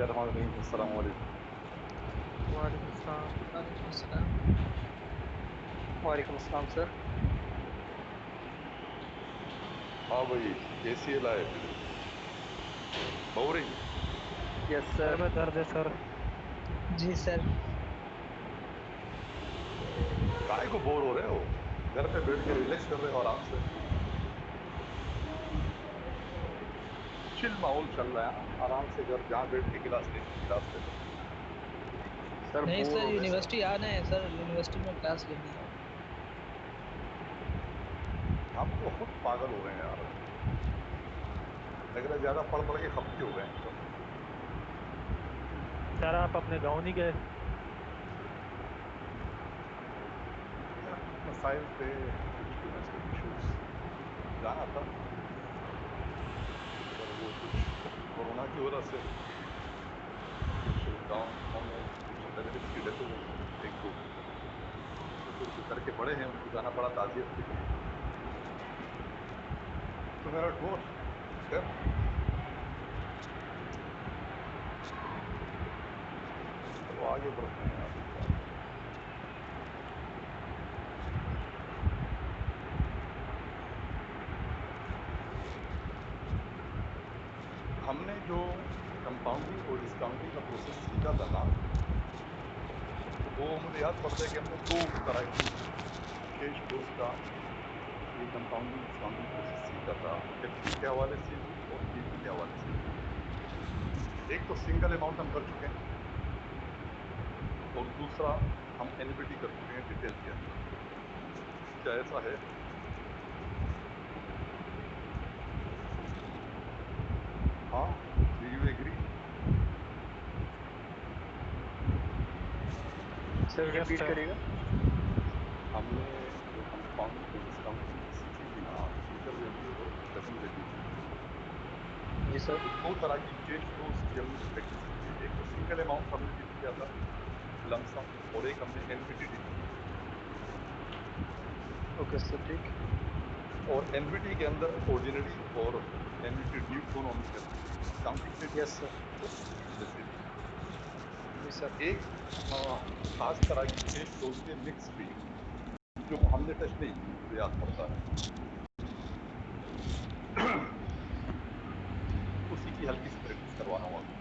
अस्सलाम वालेकुम। वालेकुम सलाम। वालेकुम अस्सलाम। वालेकुम सलाम सर। हाँ भाई, कैसी है life? Boring? Yes sir sir. में दर्द है सर। जी सर। काय को बोर हो रहे हो? घर पे बैठ के रिलैक्स कर रहे हो आराम से। चिल माहौल चल रहा है, आराम से घर जहाँ बैठ के गिलास लेनी है गिलास ले लो। सर नहीं बोर सर, हो गए सर। यूनिवर्सिटी आना है सर, यूनिवर्सिटी में क्लास लेनी है। हम तो खुद पागल हो गए हैं यार। लग रहा है ज्यादा पढ़ पढ़ के खप्पी हो गए हैं सब। सर आप अपने गाँव नहीं गए? यार कुछ मसाइल थे, कुछ डोमेस्टिक इश्यूज, जाना था। पर वो कुछ कोरोना की वजह से कुछ गांव में कुछ रिलेटिव्स की डेथ हो गई, एक दो। तो फिर जो घर के बड़े हैं उनको जाना पड़ा ताजियत के लिए। तो मेरा टूर खैर, चलो आगे बढ़ते हैं यार, क्या करें। हमने जो कंपाउंडिंग और डिस्काउंटिंग का प्रोसेस सीखा था ना, वो मुझे याद पड़ता है कि हमने दो तरह की कैश फ्लोज का ये कंपाउंडिंग डिस्काउंटिंग प्रोसेस सीखा था। एफडी के हवाले से भी और पीवी के हवाले से भी। एक तो सिंगल अमाउंट हम कर चुके हैं और दूसरा हम एनबीटी कर चुके हैं डिटेल के अंदर। क्या ऐसा है? हाँ, do you agree? Sir yes repeat sir. करिएगा। हमने जो कंपाउंडिंग और डिस्काउंटिंग सीखी थी ना, फ्यूचर वैल्यू और प्रेजेंट वैल्यू की, जी सर। तो दो तरह की कैश फ्लोज की हमने प्रैक्टिस की है। एक तो सिंगल अमाउंट हमने डील किया था, लमसम, और एक हमने एनबीटी डील की थी। ओके सर ठीक। और एनबीटी के अंदर ऑर्डिनरी और एनबीटी ड्यू दोनों हमने कर ली थी, डिस्काउंटिंग में भी यस सर। और वैसे भी। जी सर। एक खास तरह की कैश फ्लोज थी मिक्स स्ट्रीम, जो हमने टच नहीं की, मुझे याद पड़ता है। उसी की हल्की सी प्रैक्टिस करवा रहा हूँ अभी।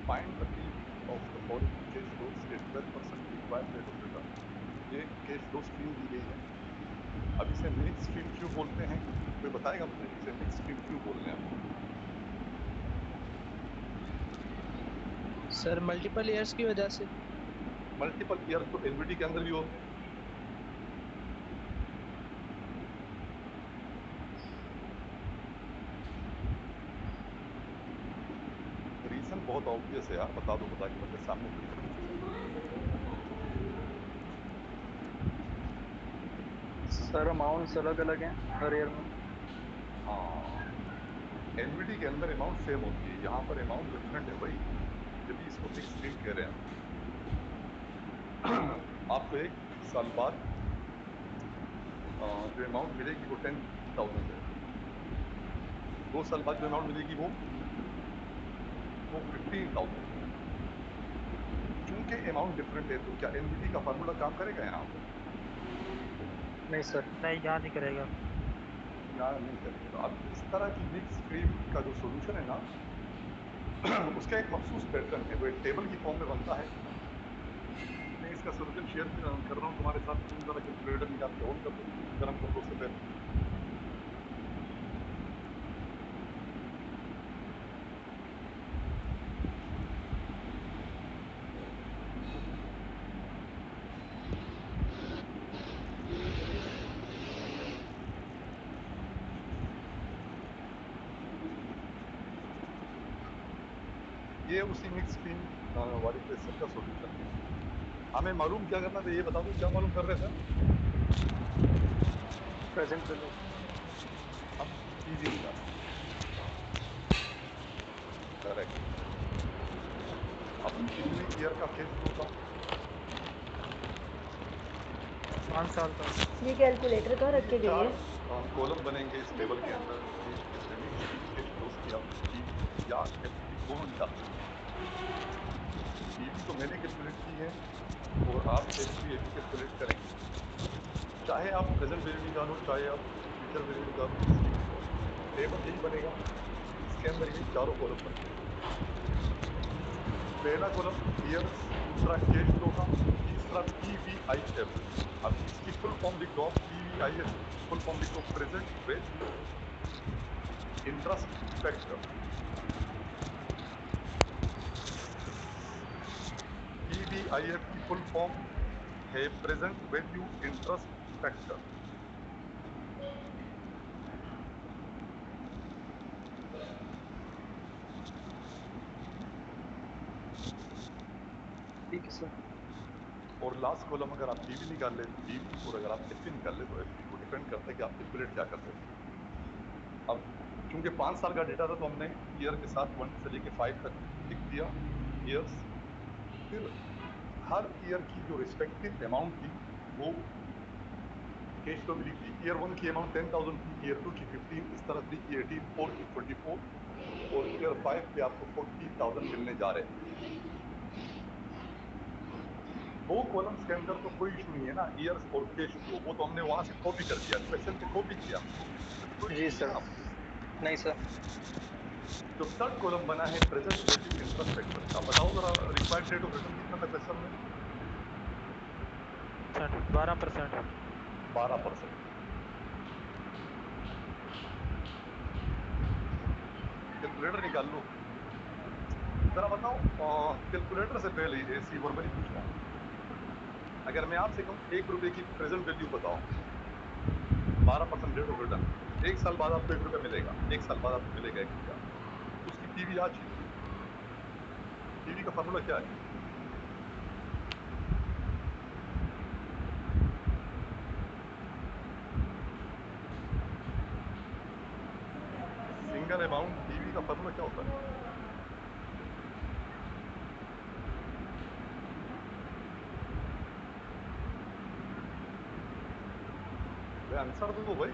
Find the PV of the following cash flows at 12% required rate of return. ये कैश फ्लो स्ट्रीम दी गई है। अब इसे मिक्स स्ट्रीम क्यों बोलते हैं? कोई बताएगा मुझे इसे मिक्स स्ट्रीम क्यों बोल रहे हैं हम? सर मल्टीपल ईयर्स की वजह से। मल्टीपल ईयर तो एनबीटी के अंदर भी होते हैं। रीजन बहुत ऑब्वियस है यार, बता दो, बता के मेरे सामने खड़ी करके पूछो। सर अमाउंट्स अलग अलग हैं हर ईयर में। हाँ, एनबीटी के अंदर अमाउंट सेम होती है, यहाँ पर अमाउंट डिफरेंट है भाई, जब इसको मिक्स स्ट्रीम कह रहे हैं हम। आपको एक साल बाद जो अमाउंट मिलेगी वो 10,000 है। 2 साल बाद जो अमाउंट मिलेगी वो 15,000 है। चूंकि अमाउंट डिफरेंट है, तो क्या एनबीटी का फार्मूला काम करेगा यहाँ पर? नहीं सर। नहीं, यहाँ नहीं करेगा। यहाँ नहीं करेगा। अब इस तरह की मिक्स स्ट्रीम का जो सोल्यूशन है ना, उसका एक मखसूस पैटर्न है, वो एक टेबल की फॉर्म में बनता है। मैं इसका सोल्यूशन शेयर कर रहा हूँ तुम्हारे साथ। तुम जरा कैलकुलेटर निकाल के ऑन कर दो, गर्म कर दो उससे पहले। ये उसी मिक्स स्ट्रीम वाले क्वेश्चन का सोल्यूशन है। हमें मालूम क्या करना था, ये बता दो, क्या मालूम कर रहे थे हम? Present value. हम पीवी निकालना था। करेक्ट। अब कितने ईयर का कैश फ्लो था? 5 साल का। ये कैलकुलेटर कहाँ तो रख ये के गई चार है? कॉलम बनेंगे इस टेबल के अंदर कि मिक्स स्ट्रीम कैश फ्लोज की हम पीवी या क्या कौन निकालते हैं? पीवी तो मैंने कैलकुलेट की है और आप एफपी अभी कैलकुलेट करेंगे। चाहे आप प्रेजेंट वैल्यू निकालो, चाहे आप फ्यूचर वैल्यू निकालो, सेम टेबल यही बनेगा। इसके अंदर ये चारों कॉलम बनते हैं। पहला कॉलम ईयर्स, दूसरा कैश फ्लो का, तीसरा पीवीआईएफ। अब इसकी फुल फॉर्म लिख दो आप। पीवीआईएफ की फुल फॉर्म लिख दो, present value interest factor. PVIF की फुल फॉर्म है प्रेजेंट वैल्यू इंटरेस्ट फैक्टर। ठीक है सर। और लास्ट कॉलम अगर आप पीवी निकाल ले तो पीवी, और अगर आप एफपी निकाल ले तो एफपी। वो डिपेंड करता है कि आप कैलकुलेट क्या करते हैं। अब चूंकि 5 साल का डेटा था तो हमने ईयर के साथ 1 से लेके 5 तक लिख दिया ईयर्स। फिर हर ईयर की जो रिस्पेक्टिव अमाउंट थी वो कैश फ्लो में लिख दी। ईयर 1 की अमाउंट 10,000 थी, ईयर 2 की 15, इस तरह 3 की 18, 4 की 24 और ईयर 5 पे आपको 40,000 मिलने जा रहे हैं। दो कॉलम्स के अंदर तो कोई इशू नहीं है ना, ईयर्स और कैश फ्लो, वो तो हमने वहां से कॉपी कर दिया, क्वेश्चन पे कॉपी किया हमने, उसमें तो कोई जी इशू नहीं है सर। ना आपको। नहीं सर। जो थर्ड कॉलम बना है प्रेजेंट वैल्यू इंटरेस्ट फैक्टर का, बताओ जरा रिक्वायर्ड रेट ऑफ रिटर्न कितना था क्वेश्चन में? 12%। 12%। कैलकुलेटर निकाल लो। जरा बताओ, कैलकुलेटर से पहले ऐसी वर्बली पूछ रहा हूँ, अगर मैं आपसे कहूँ 1 रुपए की प्रेजेंट वैल्यू बताओ, 12% रेट ऑफ रिटर्न, 1 साल बाद आपको 1 रुपया मिलेगा, 1 साल बाद आपको मिलेगा 1 रुपया, तो उसकी पीवी आज ही। पीवी का फॉर्मूला क्या है? सिंगल अमाउंट पीवी का फॉर्मूला क्या होता है? भाई आंसर दो भाई।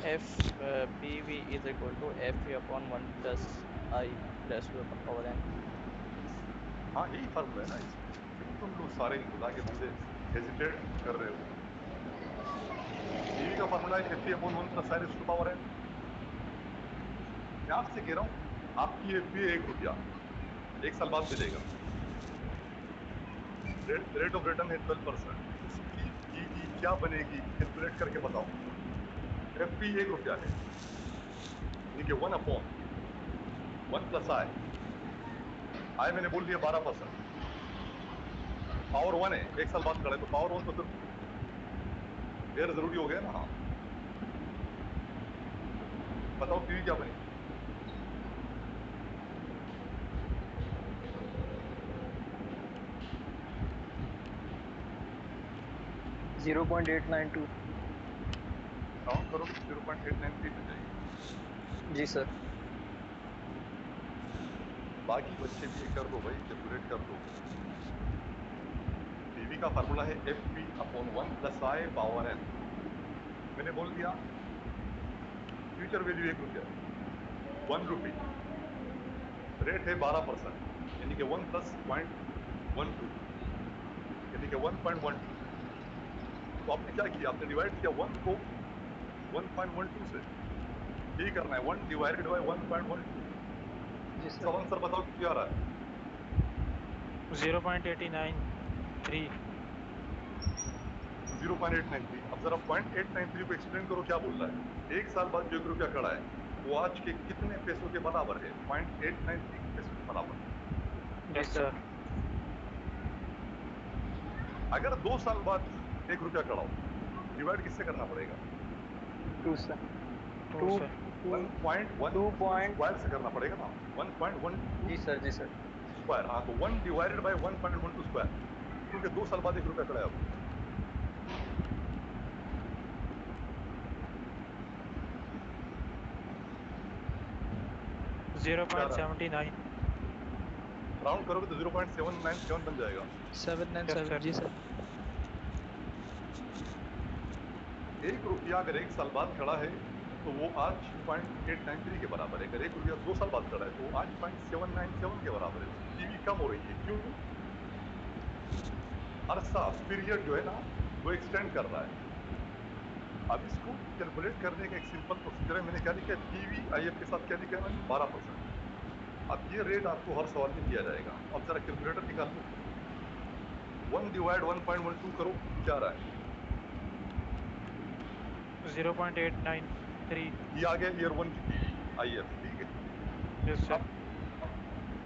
F PV is equal to FV upon 1 plus I plus V upon power n। हाँ यही फॉर्मूला है ना इसमें, क्यों तुम लोग सारे खुदा के बंदे हेजिटेट कर रहे हो? पीवी का फॉर्मूला है F upon 1 plus I raise to power N. मैं आपसे कह रहा हूँ आपकी एफ 1 रुपया 1 साल बाद मिलेगा, रेट ऑफ रिटर्न है 12%, उसकी पीवी क्या बनेगी कैलकुलेट करके बताओ। एफ 1 रुपया है, यानी कि 1 अपॉन 1 प्लस आई मैंने बोल दिया 12%, पावर 1 है, 1 साल बाद खड़े तो पावर 1 तो फिर गैर जरूरी हो गया ना। हाँ बताओ पीवी क्या बनेगी? 0.892। काउंट करोगे तो 0.893 मिल जाएगी। जी सर। बाकी बच्चे भी ये कर दो भाई, कैलकुलेट कर दो। पीवी का फार्मूला है एफ पी अपॉन 1 प्लस आई पावर एन। मैंने बोल दिया फ्यूचर वैल्यू 1 रुपया, 1 रुपी, रेट है 12%, यानी कि 1 प्लस 0.12, यानी कि 1.12। तो आपने क्या किया, आपने डिवाइड किया 1 को 1.12 से, यही करना है, 1 डिवाइडेड बाय 1.12। जी सर। सब आंसर बताओ कितना आ रहा है? 0.893। 0.893। अब जरा 0.893 को एक्सप्लेन करो क्या बोल रहा है। 1 साल बाद जो 1 रुपया खड़ा है वो आज के कितने पैसों के बराबर है? 0.893 पैसों के बराबर। जी यस सर। सर। अगर 2 साल बाद 1 रुपया खड़ा हो, डिवाइड किससे करना पड़ेगा? 2 सर। 2 टू से। टू 1.12 स्क्वायर से करना पड़ेगा ना, 1.12 जी सर। जी सर। स्क्वायर। हाँ तो 1 डिवाइडेड बाय 1.12 स्क्वायर, क्योंकि 2 साल बाद 1 रुपया खड़ा है। अब 0.79। राउंड करोगे तो 0.797 बन जाएगा। 797। जी सर। ₹1 अगर 1 साल बाद खड़ा है तो वो आज 0.893 के बराबर है। अगर ₹1 2 साल बाद खड़ा है तो आज 0.797 के बराबर है। उसकी पीवी कम हो रही है। क्यों? अरसा पीरियड जो है ना वो एक्सटेंड कर रहा है। अब इसको कैलकुलेट करने का एक सिंपल प्रोसीजर है। मैंने क्या लिखा है, पीवीआईएफ के साथ क्या लिखा है मैंने, 12%। अब ये रेट आपको हर सवाल में दिया जाएगा। अब जरा कैलकुलेटर निकाल लो, 1 डिवाइड 1.12 करो, क्या रहा है? 0.893। ये आ गया ईयर 1 की पीवीआईएफ, ठीक है। Yes sir. अब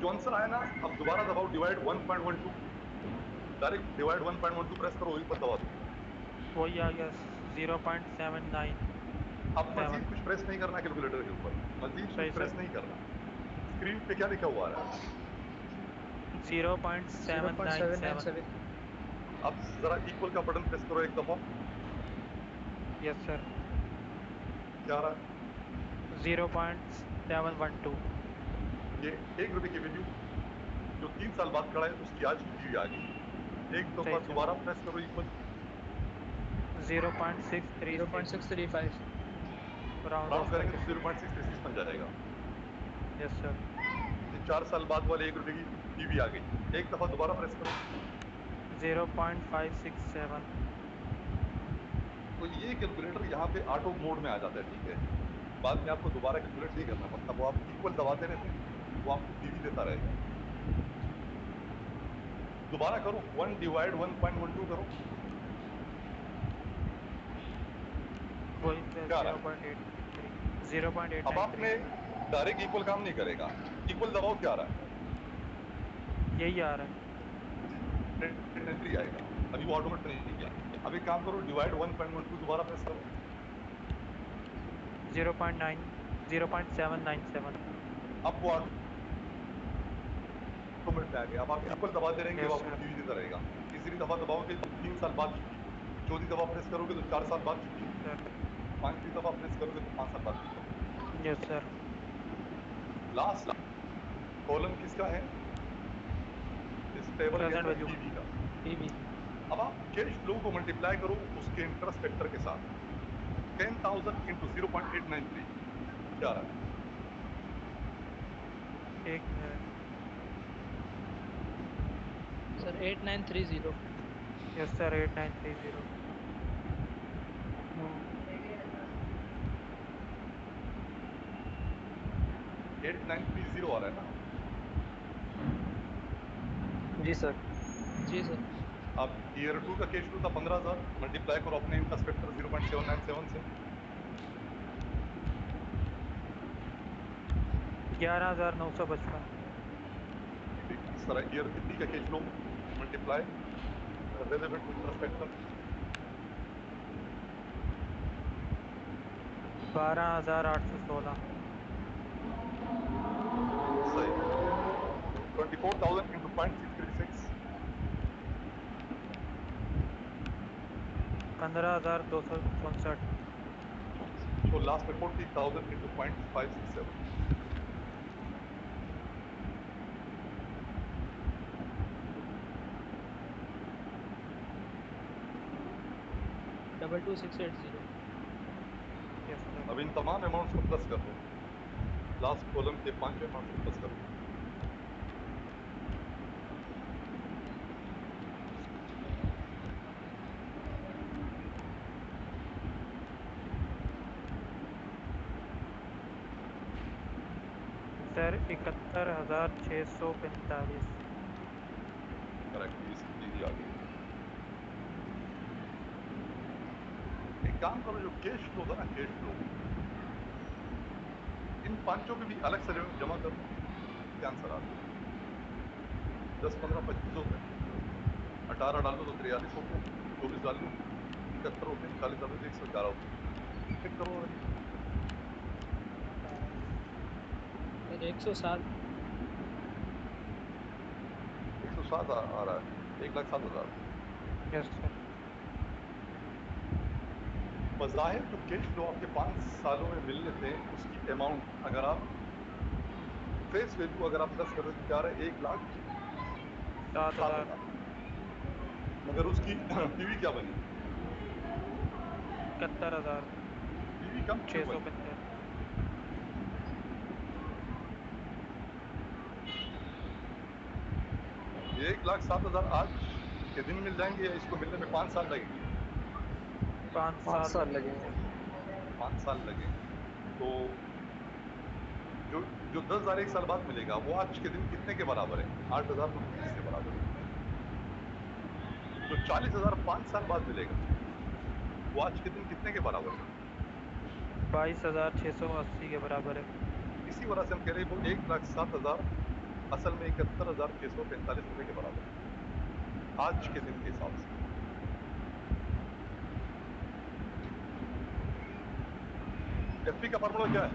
जो आंसर आया ना, अब दोबारा दबाओ डिवाइड 1.12, डायरेक्ट डिवाइड 1.12 प्रेस करो, वही पर दबा दो। वही आ गया 0.797। अब मजीद कुछ प्रेस नहीं करना कैलकुलेटर के ऊपर, मजीद कुछ सही प्रेस सर। नहीं करना। स्क्रीन पे क्या लिखा हुआ आ रहा है? 0.797। 0.797। अब जरा इक्वल का बटन प्रेस करो एक दफा, यस सर। क्या आ रहा है? 0.712। ये ₹1 की वैल्यू जो 3 साल बाद खड़ा है उसकी आज की पीवी आ गई। एक दफा सही सर। दोबारा प्रेस करो इक्वल, 0.636। 0.635। राउंड राउंड ऑफ करेंगे करके तो सर। 0.636 बन जाएगा। Yes sir. ये 4 साल बाद वाले ₹1 की पीवी आ गई। एक दफा दोबारा प्रेस करो। 0.567। तो ये कैलकुलेटर यहाँ पे ऑटो मोड में आ जाता है, ठीक है। बाद में आपको दोबारा कैलकुलेट नहीं करना पड़ता, वो आप इक्वल दबाते रहते हैं, वो आपको पीवी देता रहेगा। दोबारा करो, 1 डिवाइड 1.12 करो, वही क्या आ रहा है? 0.893। अब 0.893 आपने डायरेक्ट इक्वल काम नहीं करेगा, इक्वल दबाओ, क्या आ रहा है? यही आ रहा है। 893 आएगा। अभी वो ऑटोमेटिक नहीं किया। अब एक काम करो, डिवाइड 1.12 दोबारा प्रेस करो, 0.797। अब वो ऑटोमेटिक में आ गया। अब आप इक्वल दबाते रहेंगे, वो यस आपको सर। पीवी देता रहेगा। तीसरी दफा दबाओगे तो 3 साल बाद की पीवी, चौथी दफा प्रेस करोगे तो 4 साल बाद की पीवी, सर। पांचवी दफा प्रेस करोगे तो 5 साल बाद की PV. Yes sir. Last column किसका है? इस टेबल के प्रेजेंट अंदर वैल्यू का। पीवी का। पीवी। अब आप कैश फ्लो को मल्टीप्लाई करो उसके इंटरेस्ट फैक्टर के साथ, 10,000 इंटू 0.893, क्या रहा है? एक मिनट। सर 8930। Yes sir 8930। 8930 आ रहा है ना? जी सर। जी सर। अब ईयर 2 का कैश फ्लो था 15,000, मल्टीप्लाई करो अपने इंटरेस्ट फैक्टर 0.797 से, 11,955। इस तरह ईयर 3 का cash flow multiply relevant interest factor 12,816। सही, 24,000 इंटू 0.636, 15,264। तो लास्ट में 40,000 इंटू 0.567, 22680। Yes sir. अब इन तमाम अमाउंट्स को प्लस कर लो, लास्ट कॉलम के पांचों अमाउंट्स को प्लस कर लो। सर 71,645। करेक्ट, इसकी पीवी आ गई। एक काम करो, जो कैश फ्लो था ना, कैश फ्लो, इन पांचों पे भी अलग से जमा कर लो, क्या आंसर आता है? 10, 15, 25 होते हैं, 18 डाल लो तो 43 होते हैं, 24 डाल लो 71 होते हैं, 40 डाल लो तो 111 होते हैं। चेक करो वैल्यू, सर 107। 107 आ रहा है, 1,07,000। Yes sir. बज़ाहिर जो कैश फ्लो आपके 5 सालों में मिलने थे उसकी अमाउंट अगर आप फेस वैल्यू अगर आप प्लस करोगे तो क्या आ रहा है? 7,000। 1,07,000। मगर उसकी पीवी क्या बनी? 71,000 पीवी कम क्यों बनी? 645। 1,07,000 आज के दिन मिल जाएंगे या इसको मिलने में 5 साल लगेंगे? 5 5 साल साल लगेंगे लगेंगे। सर। 5 साल लगेंगे। तो जो जो 10,000 एक साल बाद मिलेगा वो आज के दिन कितने के बराबर है? 8,029 के बराबर है। जो 40,000 5 साल बाद मिलेगा वो आज के दिन कितने के बराबर है? 22,680 के बराबर है। इसी वजह से हम कह रहे हैं वो 1,07,000 असल में 71,645 रुपए के बराबर है आज के दिन के हिसाब से। एफपी का फार्मूला क्या है?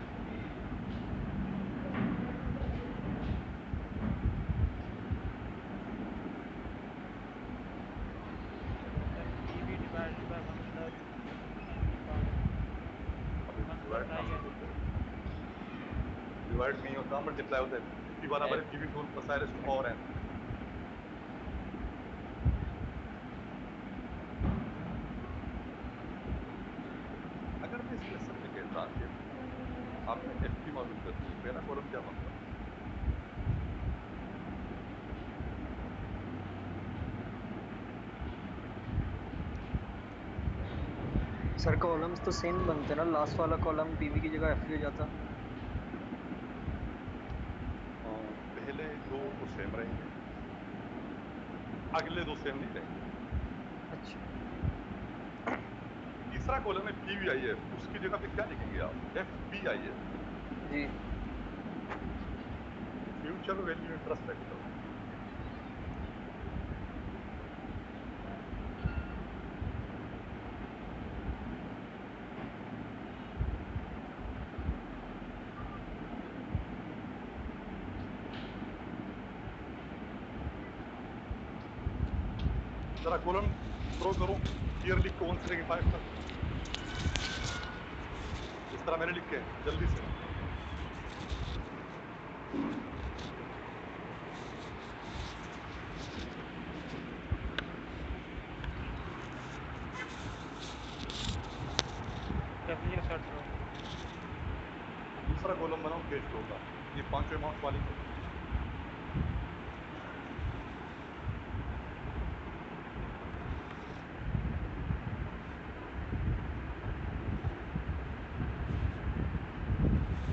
Sir PV divided by 1 plus अभी 1 डिवाइड प्लस काम आई नहीं है। होता है, डिवाइड नहीं होता, मल्टीप्लाई होता है। पी बराबर है पीवी टोल plus I raise to power N. अगर मैं इस क्वेश्चन में कहता कि आपने एफपी मालूम करनी है, पहला कॉलम क्या बनता? सर कॉलम्स तो सेम बनते ना, लास्ट वाला कॉलम पीवी की जगह एफवी हो जाता। पहले दो तो सेम रहेंगे, अगले दो सेम नहीं रहेंगे। अच्छा। तीसरा कॉलम है पीवीआईएफ, उसकी जगह पे क्या लिखेंगे आप? एफबीआईएफ, जी। Future value interest factor. जरा कॉलम ड्रॉ करो, ईयर लिख को 1 से लेके 5 तक, इस तरह मैंने लिखे जल्दी से। कर लिया सर ड्रॉ। दूसरा कॉलम बनाओ कैश फ्लो का, ये पांचों अमाउंट वाली को।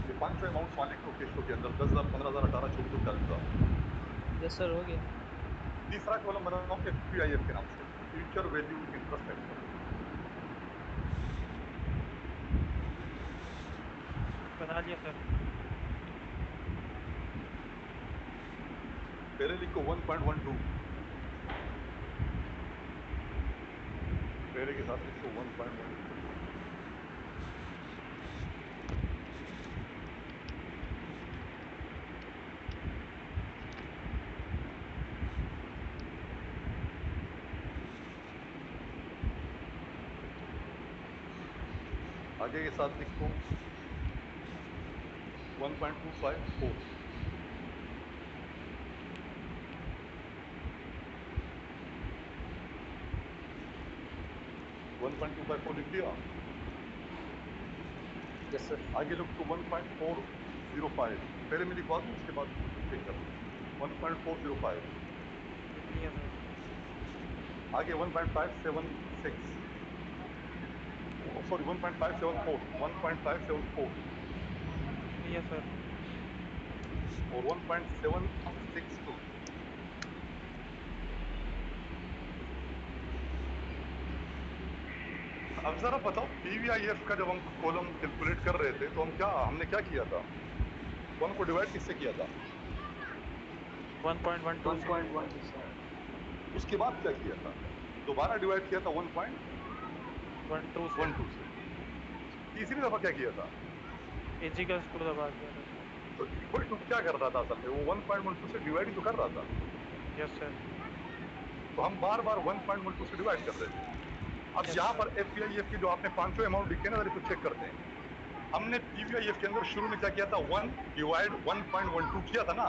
ये पांचों अमाउंट वाले को कैश फ्लो के अंदर 10,000, 15,000, 18, 24, 40,000। यस सर, हो गया। तीसरा कॉलम बनाओ एफपीआईएफ के नाम से, फ्यूचर वैल्यू इंटरेस्ट फैक्टर। बना लिया सर। पहले लिखो 1.12, पहले के साथ लिखो 1.12। आगे के साथ लिखो 1.254, 1.254 लिख दिया। Yes sir. आगे लिखो 1.405, पहले मैं लिखवा दूं उसके बाद तुम चेक कर लो। 1.405, लिख लिया सर। आगे 1.576, सॉरी 1.574, 1.574 लिख लिया सर। और 1.762। अब जरा बताओ पीवीआईएफ का जब हम कॉलम कैलकुलेट कर रहे थे तो हमने क्या किया था? 1 को डिवाइड किससे किया था? 1.12 से। 1.12 सर। उसके बाद क्या किया था? दोबारा डिवाइड किया था 12 से। 1.12 से। तीसरी दफा क्या किया था? इजिकल्स टू दबा दिया था सर। तो इक्वल टू क्या कर रहा था असल में? वो 1.12 से डिवाइड ही तो कर रहा था। Yes sir. तो हम बार बार 1.12 से डिवाइड कर रहे थे। अब यस यहाँ सर। पर एफपीआईएफ के जो आपने पांचों अमाउंट लिखे ना, इसको चेक करते हैं। हमने पीवीआईएफ के अंदर शुरू में क्या किया था? 1 डिवाइड 1.12 किया था ना।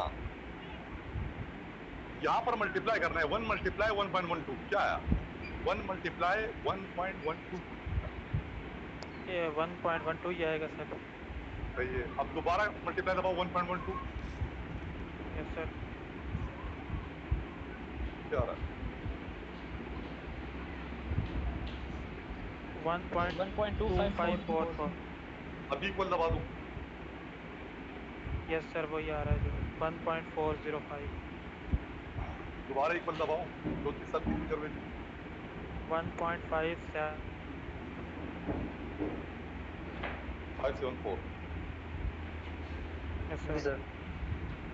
यहाँ पर मल्टीप्लाई करना है, 1 मल्टीप्लाई 1.12 क्या है? 1 मल्टीप्लाई 1.12। ये 1.12 ही आएगा सर। सही है। अब दोबारा मल्टीप्लाई दबाओ 1.12 यस सर। क्या आ रहा है? 1.254 1.2544। अभी इक्वल दबा दूं? यस सर, वही आ रहा है जो 1.405। दोबारा इक्वल दबाओ, 34 साल की फ्यूचर वैल्यू 1.57। 574। यस जी सर। सर।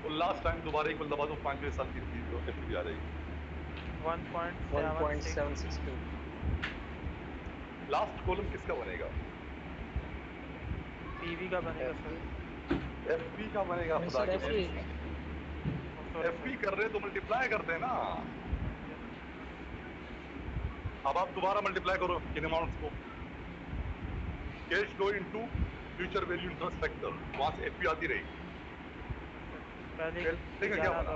और लास्ट टाइम दोबारा इक्वल दबा दो, 5 साल की एफ आ जाएगी। 1.762। 1.762। लास्ट कॉलम किसका बनेगा? पीवी का बनेगा एफ सर। पी। एफ का बनेगा, खुदा सर के एफ लिए। पी। ओ सॉरी एफ सर। कर रहे तो मल्टीप्लाई करते हैं ना। यस। अब आप दोबारा मल्टीप्लाई करो इन अमाउंट्स को। Cash flow into future value interest factor, वहां से एफ आती रहेगी। Yes sir. पहले पहले का क्या बना?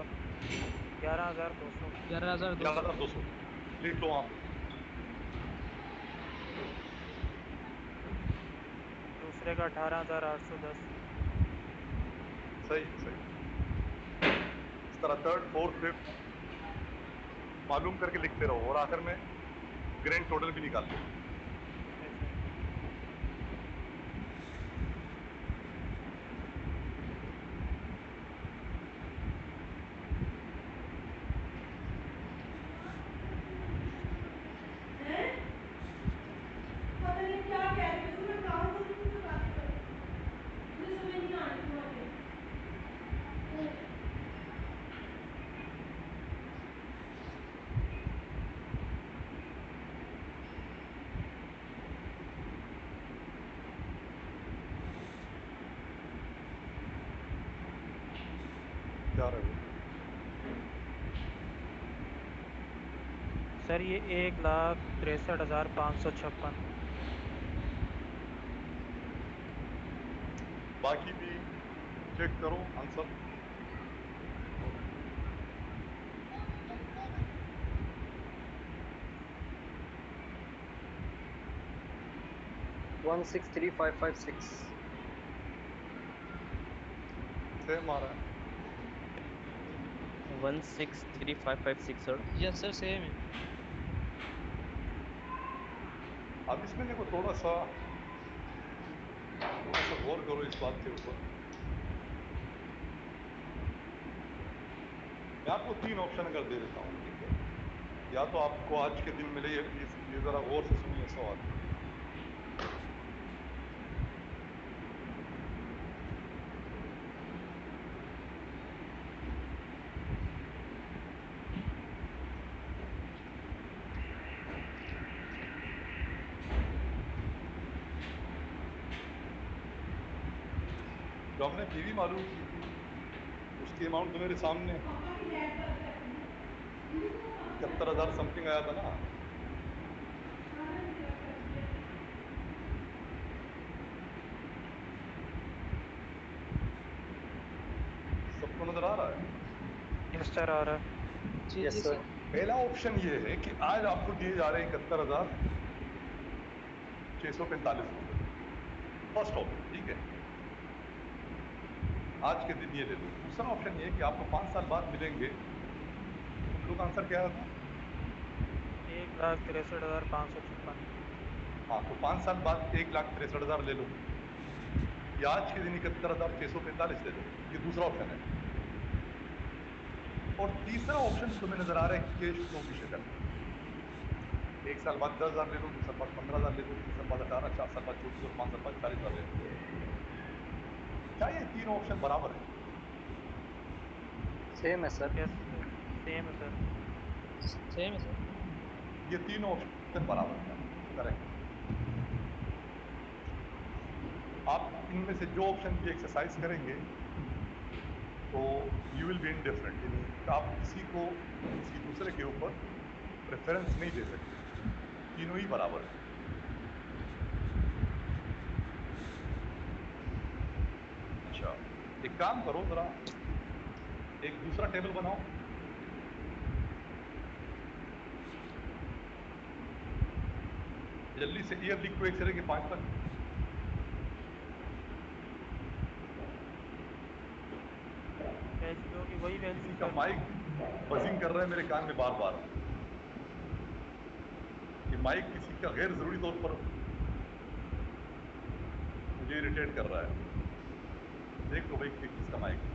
11,000। 11,200। 11,200। 11,200 लिख लो वहां पे। दूसरे का 18,810। सही सही। इस तरह थर्ड फोर्थ फिफ्थ मालूम करके लिखते रहो और आखिर में ग्रैंड टोटल भी निकाल लो। Yes sir. पता नहीं क्या कह रही हो, मैं काम करूँ तो बात करो, मुझे समझ नहीं आ रही तुम्हारी। क्या रहे हो? सर ये 1,63,556। बाकी भी चेक करो आंसर। 163,556। सेम आ रहा है। 163556 सर। यस सर सेम है। अब इसमें देखो थोड़ा सा गौर करो इस बात के ऊपर। मैं आपको 3 ऑप्शन अगर दे देता हूँ, ठीक है? या तो आपको आज के दिन मिले, ये जरा गौर से सुनिए सवाल। जो हमने पीवी मालूम की थी उसकी अमाउंट तो मेरे सामने पापा की डैड बात करती है, दीदी को पापा 71,000 समथिंग आया था ना। सारा दिन बात करती है। सबको नजर आ रहा है? यस सर, आ रहा है। जी यस जी सर। सर। पहला ऑप्शन ये है कि आज आपको दिए जा रहे हैं 71,645 रुपए। फर्स्ट ऑप्शन, ठीक है? आज के दिन ये ले लो। दूसरा ऑप्शन ये है कि आपको 5 साल बाद मिलेंगे। तुम लोग का आंसर क्या था? 1,63,556। हाँ, तो 5 साल बाद 1,63,000 ले लो, या आज के दिन 71,645 ले लो। ये दूसरा ऑप्शन है। और तीसरा ऑप्शन तुम्हें नजर आ रहा है कैश फ्लो की शक्ल में। 1 साल बाद 10,000 ले लो, 2 साल बाद 15,000 ले लो, 3 साल बाद 18, 4 साल बाद 24 और 5 साल बाद 40,000 ले लो। क्या ये 3 ऑप्शन बराबर है? सेम है सर। यस सर, सेम है सर। सेम है सर। ये 3 ऑप्शन बराबर है, करेक्ट। आप इनमें से जो ऑप्शन भी एक्सरसाइज करेंगे तो यू विल बी इनडिफरेंट, यानी आप किसी दूसरे के ऊपर प्रेफरेंस नहीं दे सकते। तीनों ही बराबर है। अच्छा, एक काम करो, जरा एक दूसरा टेबल बनाओ। जल्दी से ईयर लिख लो 1 से लेके 5 तक। एफईओ की वही वैल्यू किसी का सर। माइक बजिंग कर रहा है मेरे कान में बार बार। ये माइक किसी का गैर जरूरी तौर पर मुझे इरिटेट कर रहा है। देख लो भाई किसका माइक है।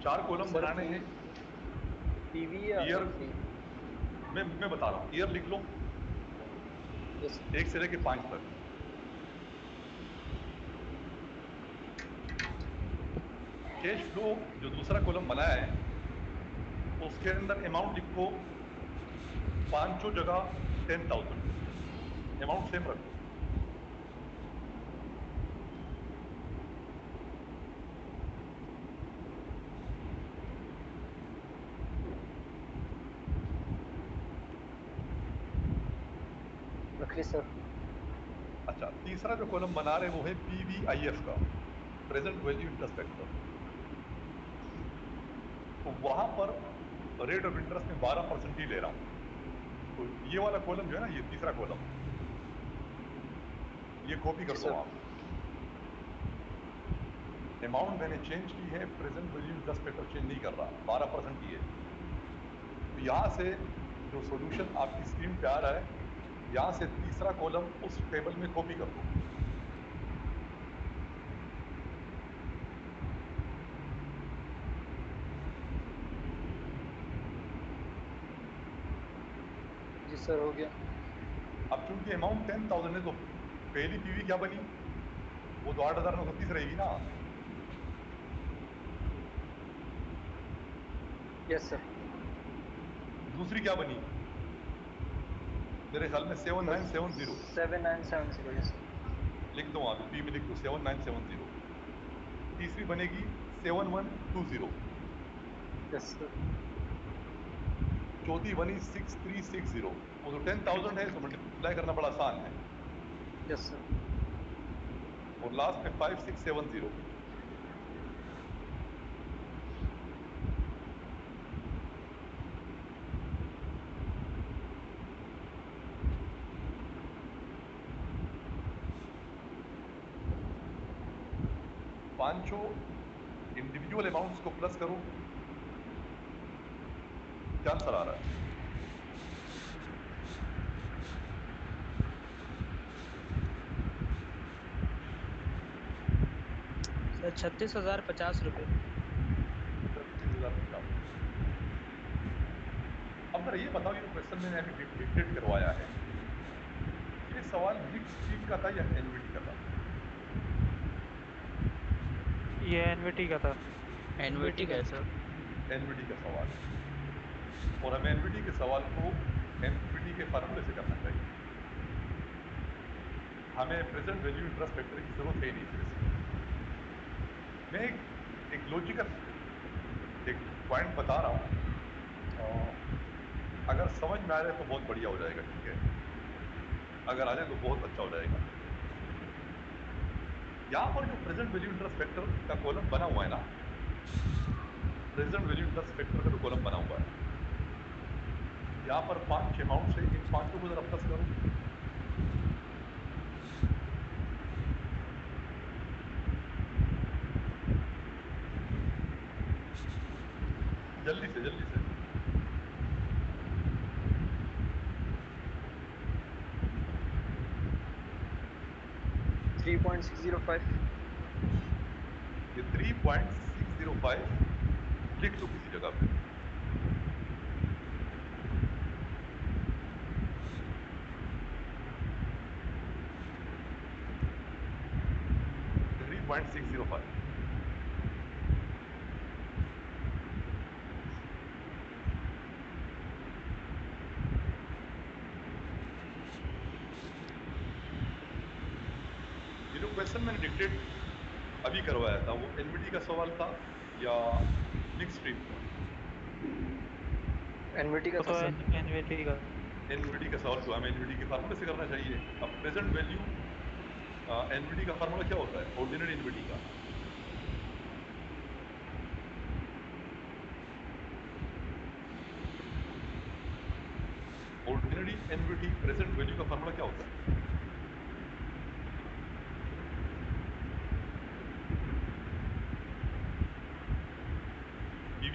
4 कॉलम सर बनाने हैं। पीवी या ईयर एफई? मैं बता रहा हूँ, ईयर लिख लो यस 1 से लेके 5 तक। कैश फ्लो जो दूसरा कॉलम बनाया है उसके अंदर अमाउंट लिखो, पांचों जगह 10,000, अमाउंट सेम रखो। रखिए सर। अच्छा, तीसरा जो कॉलम बना रहे वो है पीवीआईएफ का, प्रेजेंट वैल्यू इंटरेस्ट फैक्टर। तो वहां पर रेट ऑफ इंटरेस्ट में 12% ही ले रहा हूं। तो ये वाला कॉलम जो है ना, ये तीसरा कॉलम, ये कॉपी कर दो सर आप। अमाउंट मैंने चेंज की है, present value interest factor change नहीं कर रहा, 12% ही है। तो यहां से जो सॉल्यूशन आपकी स्क्रीन पे आ रहा है, यहां से तीसरा कॉलम उस टेबल में कॉपी कर दो। जी सर हो गया। अब चूंकि अमाउंट 10,000 है तो पहली पीवी क्या बनी, वो तो 8,930 रहेगी ना। Yes sir. दूसरी क्या बनी, मेरे ख्याल में 7970। 7970 यस सर। लिख दो, वहां पे पी में लिख दो 7970। तीसरी बनेगी 7120। Yes sir. चौथी बनी 6360। वो तो 10,000 है तो मल्टीप्लाई करना बड़ा आसान है। Yes sir. और लास्ट में 5670। पांचों इंडिविजुअल अमाउंट्स को प्लस करो, क्या आंसर आ रहा है? सर 36,050 रुपये। 36,050। अब जरा ये बताओ, ये क्वेश्चन मैंने अभी डिक्टेट करवाया है, ये सवाल मिक्स स्ट्रीम का था या एनवीटी का था? ये एनवीटी का था। एनवीटी का है सर। एनवीटी का सवाल है, और हमें एनवीटी के सवाल को एनवीटी के फार्मूले से करना चाहिए। हमें प्रेजेंट वैल्यू इंटरेस्ट फैक्टर की जरूरत है नहीं फिर इसमें। मैं एक लॉजिकल एक पॉइंट बता रहा हूं, अगर समझ में आ जाए तो बहुत बढ़िया हो जाएगा, ठीक है? अगर आ जाए तो बहुत अच्छा हो जाएगा। यहां पर जो प्रेजेंट वैल्यू इंटरेस्ट फैक्टर का कॉलम बना हुआ है ना, प्रेजेंट वैल्यू इंटरेस्ट फैक्टर का जो कॉलम बना हुआ है, यहां पर 5 अमाउंट है, इन पांचों को जरा प्लस करो। जल्दी से जल्दी से। Three point 605। ये 3.605 लिख लो किसी जगह पे। Three point six zero five. ये जो क्वेश्चन मैंने डिक्टेट अभी करवाया था वो एनवीटी का सवाल था या मिक्स स्ट्रीम का? एनवीटी का वो था तो सर। एनवीटी का। एनवीटी का सवाल, तो हमें एनवीटी के फार्मूले से करना चाहिए। अब प्रेजेंट वैल्यू एनवीटी का फार्मूला क्या होता है, ऑर्डिनरी एनवीटी का? ऑर्डिनरी एनवीटी प्रेजेंट वैल्यू का फार्मूला क्या होता है?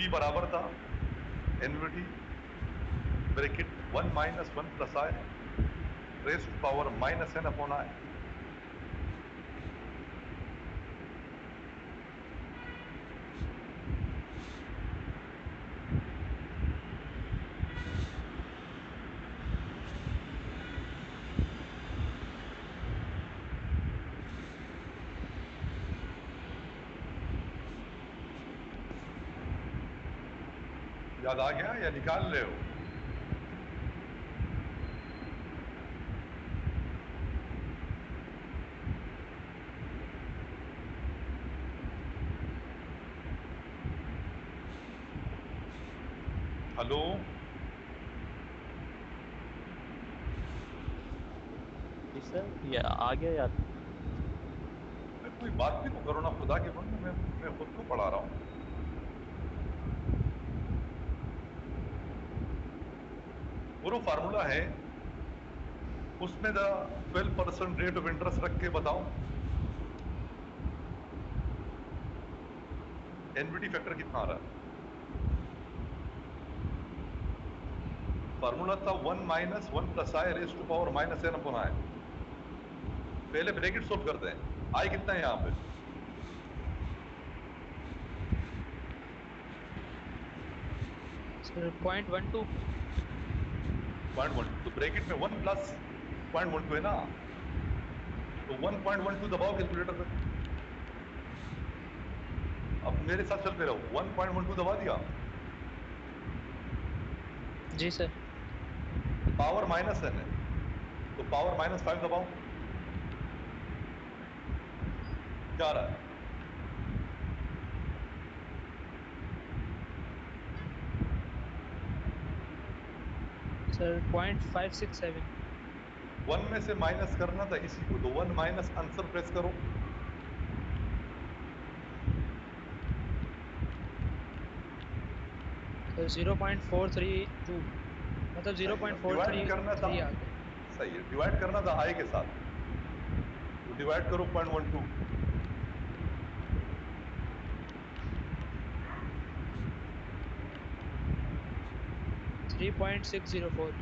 पीवी बराबर था annuity bracket 1 minus 1 plus I raise to power minus N upon I. याद आ गया या निकाल रहे हो? हेलो, जी सर, ये आ गया याद। कोई बात भी तो करो ना खुदा के बंदे, मैं खुद को पढ़ा रहा हूँ। वो फार्मूला है उसमें 12% रेट ऑफ इंटरेस्ट रख के बताओ एनवीटी फैक्टर कितना आ रहा है। फार्मूला था 1 minus 1 plus I raise to power minus N upon I. पहले ब्रैकेट सोल्व करते हैं, आई कितना है यहां पे? सर 0.12। 0.12, तो ब्रैकेट में 1 प्लस 0.12 है ना, तो 1.12 दबाओ कैलकुलेटर पे। अब मेरे साथ चलते रहो, 1.12 दबा दिया, जी सर। पावर माइनस एन है तो पावर माइनस 5 दबाओ, क्या आ रहा है? सर 0.567। 1 में से माइनस करना था इसी को, तो 1 माइनस आंसर प्रेस करो। सर 0.432, मतलब डिवाइड करना था, 0.433 आ गया। सही है, डिवाइड करना था आई के साथ, तो डिवाइड करो 0.12, 3.604।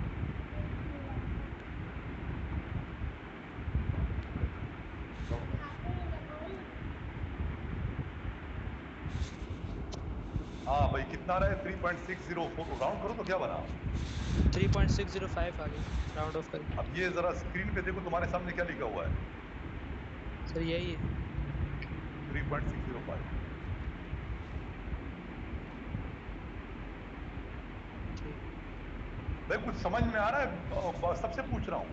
हाँ भाई कितना रहा है? 3.604, राउंड करो तो क्या बना? 3.605 आ गया राउंड ऑफ करके। अब ये जरा स्क्रीन पे देखो, तुम्हारे सामने क्या लिखा हुआ है? सर यही है। 3.605। ठीक। भाई कुछ समझ में आ रहा है? सबसे पूछ रहा हूँ।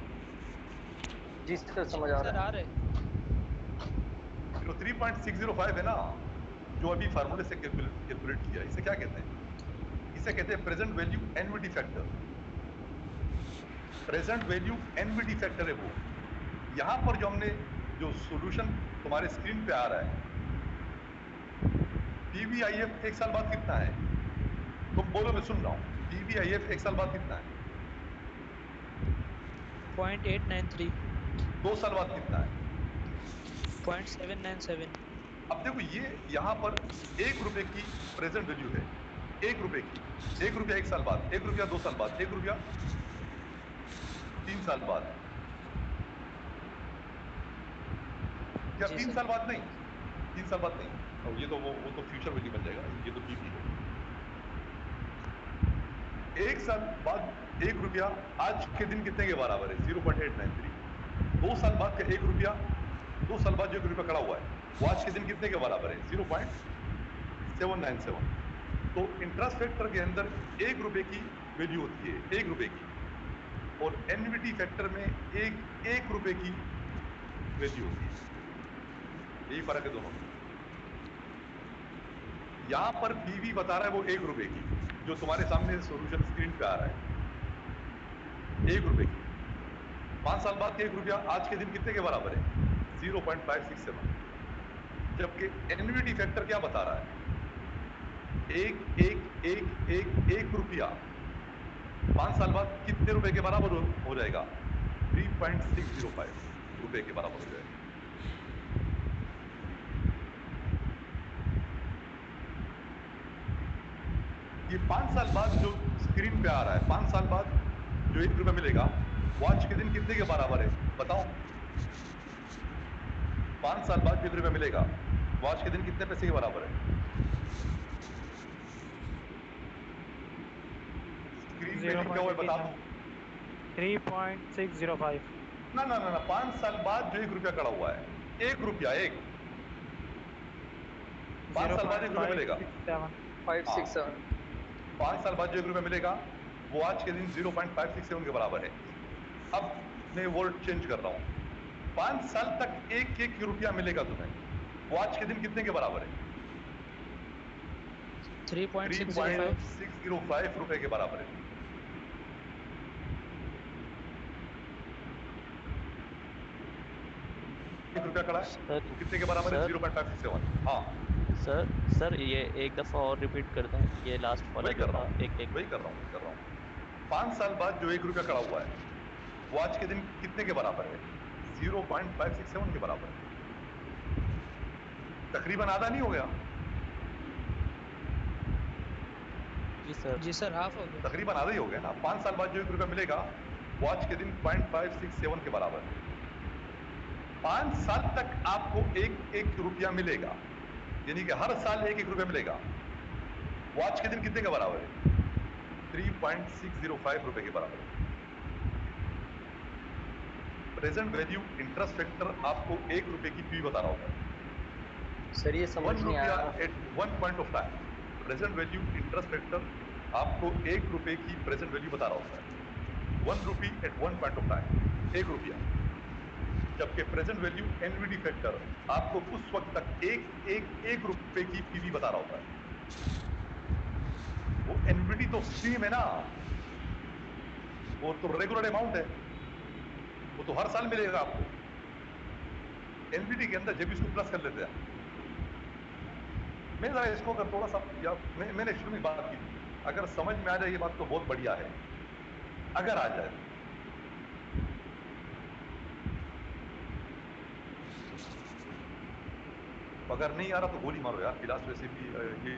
जी सर, समझ आ सर रहा आ है। रहे। जो 3.605 है ना, जो अभी फार्मूले से कैलकुलेट किया, इसे क्या कहते हैं? इसे कहते हैं present value NVT factor. Present value NVT factor है वो। यहां पर जो हमने जो सॉल्यूशन तुम्हारे स्क्रीन पे आ रहा है, पीवीआईएफ एक साल बाद कितना है? तुम बोलो, मैं सुन रहा हूं। पीवीआईएफ एक साल बाद कितना है? 0.893। 2 साल बाद कितना है? 0.797। अब देखो, ये यहां पर 1 रुपए की प्रेजेंट वैल्यू है, 1 रुपए की। 1 रुपया 1 साल बाद, 1 रुपया 2 साल बाद, 1 रुपया 3 साल बाद। क्या जी तीन सर। साल बाद नहीं? 3 साल बाद नहीं, और ये तो वो तो फ्यूचर वैल्यू बन जाएगा, ये तो पीवी है। 1 साल बाद 1 रुपया आज के दिन कितने के बराबर है? 0.893। 2 साल बाद का 1 रुपया, 2 साल बाद जो 1 रुपया खड़ा हुआ है, वो आज के दिन कितने के बराबर है? 0.797। तो इंटरेस्ट फैक्टर के अंदर 1 रुपए की वैल्यू होती है, 1 रुपए की, और एनवीटी फैक्टर में एक रुपए की वैल्यू होती है। यही फर्क है दोनों में। यहां पर पीवी बता रहा है वो 1 रुपए की, जो तुम्हारे सामने सॉल्यूशन स्क्रीन पे आ रहा है, 1 रुपए की। 5 साल बाद के 1 रुपया आज के दिन कितने के बराबर है? 0.567। जबकि एनवीटी फैक्टर क्या बता रहा है? एक रुपया 5 साल बाद कितने रुपए के बराबर हो जाएगा? 3.605 रुपए के बराबर हो जाएगा। ये 5 साल बाद जो स्क्रीन पे आ रहा है, 5 साल बाद जो 1 रुपया मिलेगा, वो आज के दिन कितने के बराबर है बताओ? 5 साल बाद जो 1 रुपया मिलेगा, वो आज के दिन कितने पैसे के बराबर है? स्क्रीन पे लिखा हुआ है, बता दो। 3.605। ना ना ना ना, 5 साल बाद जो 1 रुपया खड़ा हुआ है, 1 रुपया, 5 साल बाद 1 रुपया मिलेगा। 0.567। 567 5 साल बाद जो 1 रुपया मिलेगा, वो आज के दिन 0.567 के बराबर है। अब मैं वर्ड चेंज कर रहा हूं, 5 साल तक 1 रुपया मिलेगा तुम्हें, वो आज के दिन कितने के बराबर है? 3.605 3.605 रुपए के बराबर है। एक रुपया खड़ा है, सर तो कितने के बराबर है? सर 0.567। हाँ, सर सर ये एक दफा और रिपीट कर दें, ये लास्ट वाला वही जो कर रहा था, हूँ, एक एक वही कर रहा हूँ, वही कर रहा हूँ। 5 साल बाद जो 1 रुपया खड़ा हुआ है, वो आज के दिन कितने के बराबर है? 0.567 के बराबर है। तकरीबन आधा नहीं हो गया? जी सर हाफ हो गया। तकरीबन आधा ही हो गया ना। 5 साल बाद जो 1 रुपया मिलेगा, वो आज के दिन 0.567 के बराबर है। 5 साल तक आपको 1 रुपया मिलेगा, यानी कि हर साल 1 रुपया मिलेगा, वो आज के दिन कितने के बराबर है? 3.605 रुपए के बराबर है। प्रेजेंट वैल्यू इंटरेस्ट फैक्टर आपको 1 रुपए की पी बता रहा होता है। सर ये समझ 1 नहीं रुपया आया। At 1 point of time, present value interest factor आपको 1 रुपए की प्रेजेंट वैल्यू बता रहा होता है। 1 रुपी एट 1 पॉइंट ऑफ टाइम, 1 रुपया। जबकि प्रेजेंट वैल्यू एनवीडी फैक्टर आपको उस वक्त तक एक रुपए की पीवी बता रहा होता है। वो एनवीडी तो स्ट्रीम है ना, वो तो रेगुलर अमाउंट है, वो तो हर साल मिलेगा आपको। एनवीडी के अंदर जब इसको प्लस कर लेते हैं, मैं जरा इसको अगर थोड़ा सा, या मैंने शुरू में बात की थी, अगर समझ में आ जाए ये बात तो बहुत बढ़िया है, अगर आ जाए। अगर नहीं आ रहा तो गोली मारो यार, क्लास वैसे भी ये